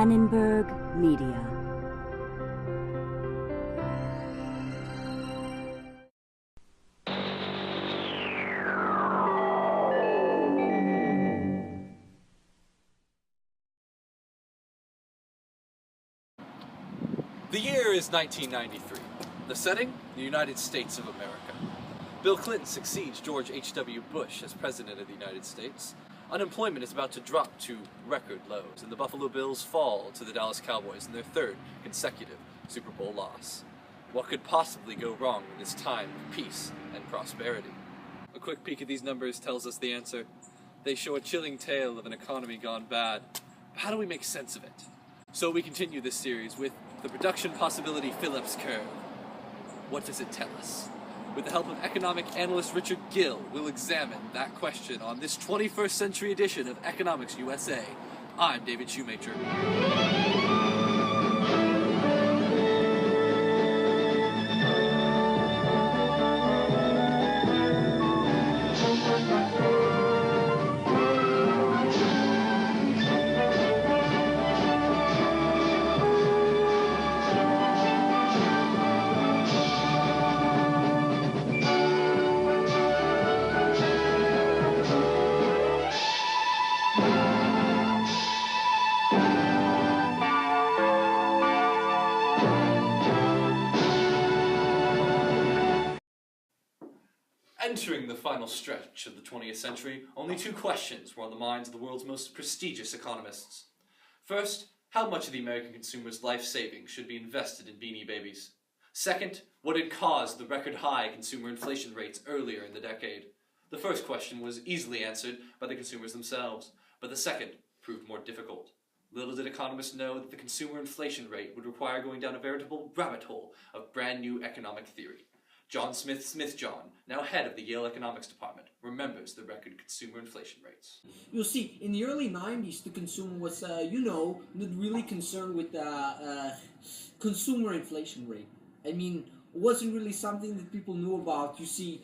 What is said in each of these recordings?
Annenberg Media. The year is 1993. The setting? The United States of America. Bill Clinton succeeds George H.W. Bush as President of the United States. Unemployment is about to drop to record lows, and the Buffalo Bills fall to the Dallas Cowboys in their third consecutive Super Bowl loss. What could possibly go wrong in this time of peace and prosperity? A quick peek at these numbers tells us the answer. They show a chilling tale of an economy gone bad. But how do we make sense of it? So we continue this series with the Production Possibility-Phillips curve. What does it tell us? With the help of economic analyst Richard Gill, we'll examine that question on this 21st century edition of Economics USA. I'm David Shoemaker. Entering the final stretch of the 20th century, only two questions were on the minds of the world's most prestigious economists. First, how much of the American consumer's life savings should be invested in Beanie Babies? Second, what had caused the record-high consumer inflation rates earlier in the decade? The first question was easily answered by the consumers themselves, but the second proved more difficult. Little did economists know that the consumer inflation rate would require going down a veritable rabbit hole of brand new economic theory. John Smith-John, now head of the Yale Economics Department, remembers the record consumer inflation rates. You'll see, in the early 90s, the consumer was, not really concerned with the consumer inflation rate. I mean, it wasn't really something that people knew about. You see,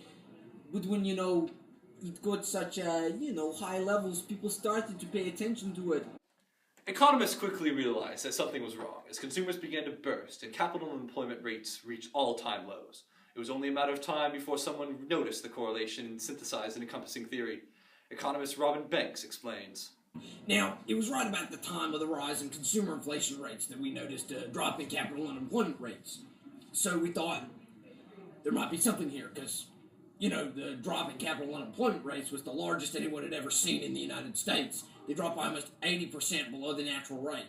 but when, it got such, high levels, people started to pay attention to it. Economists quickly realized that something was wrong as consumers began to burst and capital and employment rates reached all-time lows. It was only a matter of time before someone noticed the correlation and synthesized an encompassing theory. Economist Robin Banks explains. Now, it was right about the time of the rise in consumer inflation rates that we noticed a drop in capital and employment rates. So we thought there might be something here because, the drop in capital and employment rates was the largest anyone had ever seen in the United States. They dropped by almost 80% below the natural rate.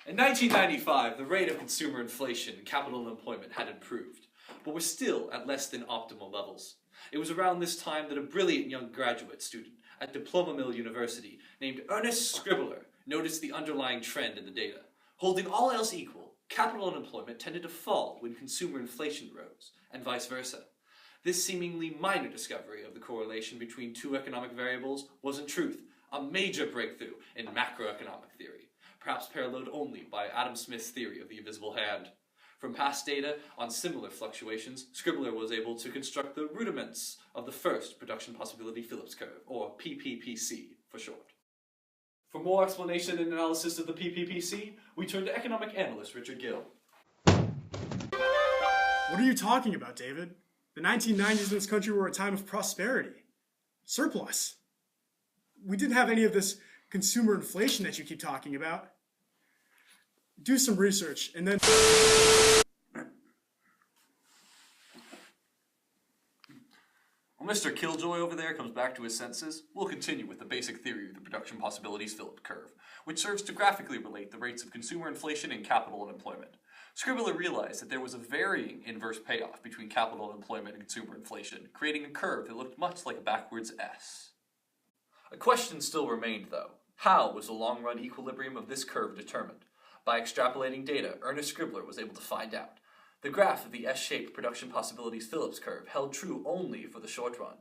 In 1995, the rate of consumer inflation and capital and employment had improved, but was still at less than optimal levels. It was around this time that a brilliant young graduate student at Diploma Mill University named Ernest Scribbler noticed the underlying trend in the data. Holding all else equal, capital and employment tended to fall when consumer inflation rose, and vice versa. This seemingly minor discovery of the correlation between two economic variables was in truth a major breakthrough in macroeconomic theory, perhaps paralleled only by Adam Smith's theory of the invisible hand. From past data on similar fluctuations, Scribbler was able to construct the rudiments of the first Production Possibility-Phillips curve, or PPPC for short. For more explanation and analysis of the PPPC, we turn to economic analyst Richard Gill. What are you talking about, David? The 1990s in this country were a time of prosperity. Surplus. We didn't have any of this consumer inflation that you keep talking about. Do some research, and then... When Mr. Killjoy over there comes back to his senses, we'll continue with the basic theory of the Production Possibilities-Phillips curve, which serves to graphically relate the rates of consumer inflation and capital and employment. Scribbler realized that there was a varying inverse payoff between capital and employment and consumer inflation, creating a curve that looked much like a backwards S. A question still remained, though. How was the long-run equilibrium of this curve determined? By extrapolating data, Ernest Scribbler was able to find out. The graph of the S-shaped Production Possibilities-Phillips curve held true only for the short run.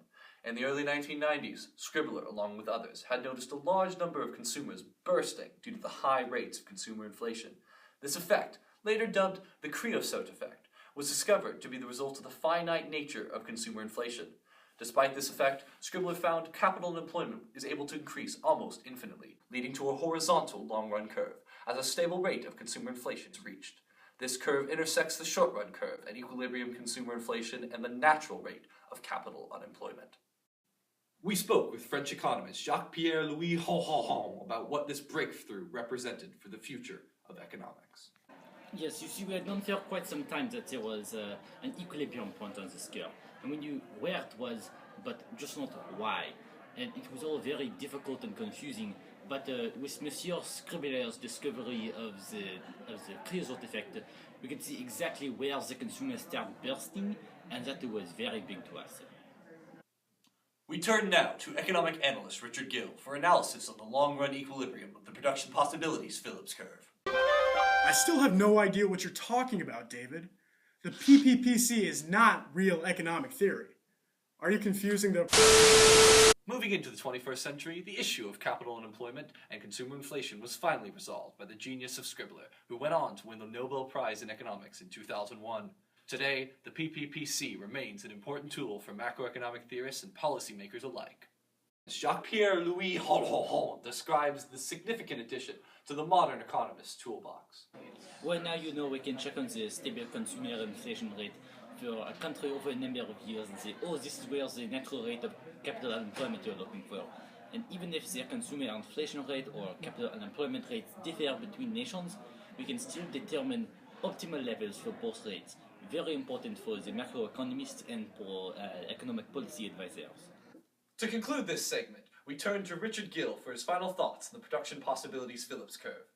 In the early 1990s, Scribbler, along with others, had noticed a large number of consumers bursting due to the high rates of consumer inflation. This effect, later dubbed the creosote effect, was discovered to be the result of the finite nature of consumer inflation. Despite this effect, Scribbler found capital and employment is able to increase almost infinitely, leading to a horizontal long-run curve. as a stable rate of consumer inflation is reached. This curve intersects the short-run curve at equilibrium consumer inflation and the natural rate of capital unemployment. We spoke with French economist Jacques-Pierre Louis Honhon about what this breakthrough represented for the future of economics. Yes, you see, we had known for quite some time that there was an equilibrium point on this curve, and we knew where it was, but just not why. And it was all very difficult and confusing. But with Monsieur Scribbler's discovery of the Creosote effect, we could see exactly where the consumers start bursting, and that was very big to us. We turn now to economic analyst Richard Gill for analysis on the long-run equilibrium of the production possibilities-Phillips curve. I still have no idea what you're talking about, David. The PPPC is not real economic theory. Are you confusing the... Moving into the 21st century, the issue of capital unemployment and consumer inflation was finally resolved by the genius of Scribbler, who went on to win the Nobel Prize in Economics in 2001. Today, the PPPC remains an important tool for macroeconomic theorists and policymakers alike. Jacques-Pierre Louis Honhon describes the significant addition to the modern economist's toolbox. Well, now you know we can check on the stable consumer inflation rate for a country over a number of years and say, oh, this is where the natural rate of capital unemployment you're looking for. And even if their consumer inflation rate or capital unemployment rates differ between nations, we can still determine optimal levels for both rates. Very important for the macroeconomists and for economic policy advisors. To conclude this segment, we turn to Richard Gill for his final thoughts on the production possibilities-Phillips curve.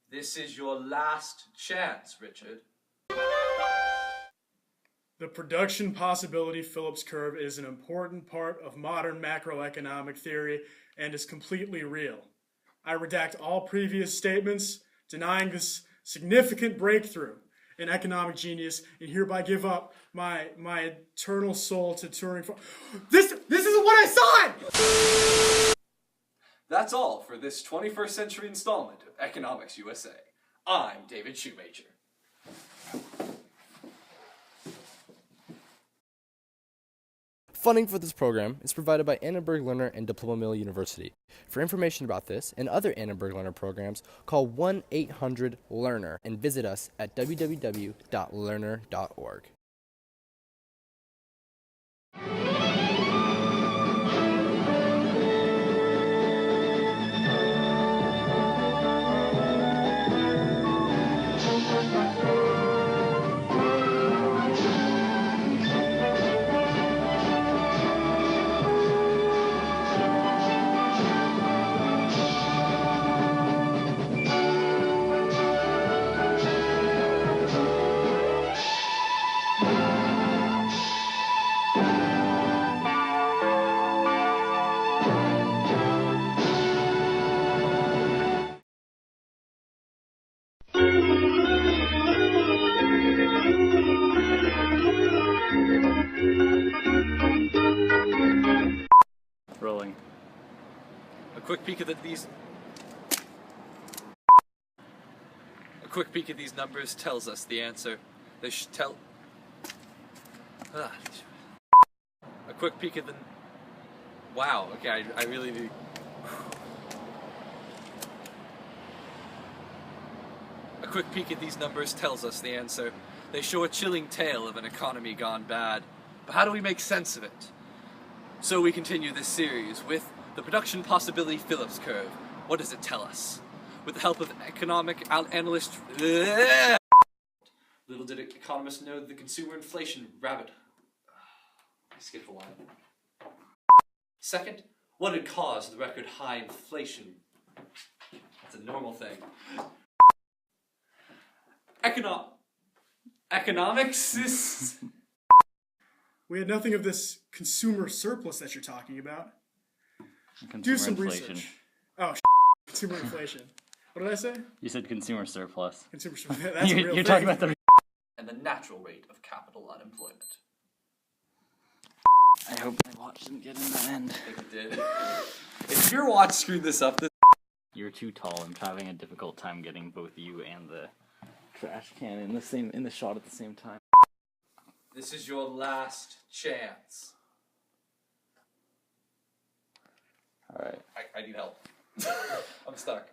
This is your last chance, Richard. The production possibility-Phillips curve is an important part of modern macroeconomic theory and is completely real. I redact all previous statements denying this significant breakthrough in economic genius and hereby give up my eternal soul to Turing. This isn't what I saw! That's all for this 21st century installment of Economics USA. I'm David Shoemaker. Funding for this program is provided by Annenberg Learner and Diploma Mill University. For information about this and other Annenberg Learner programs, call 1-800-LEARNER and visit us at www.learner.org. Rolling. A quick peek at these numbers tells us the answer. A quick peek at the... Wow, okay, I really do... A quick peek at these numbers tells us the answer. They show a chilling tale of an economy gone bad. But how do we make sense of it? So we continue this series with the production possibility-Phillips curve. What does it tell us? With the help of economic analyst... Little did economists know that the consumer inflation rabbit... I skipped a line. Second, what had caused the record high inflation? That's a normal thing. Economics is... We had nothing of this consumer surplus that you're talking about. Consumer Do some inflation. research. Oh, consumer inflation. What did I say? You said consumer surplus. Consumer surplus. That's a real You're thing. talking about the... and the natural rate of capital unemployment. I hope my watch didn't get in the end. I think it did. If your watch screwed this up, then... You're too tall. I'm having a difficult time getting both you and the trash can in the shot at the same time. This is your last chance. All right. I need help. I'm stuck.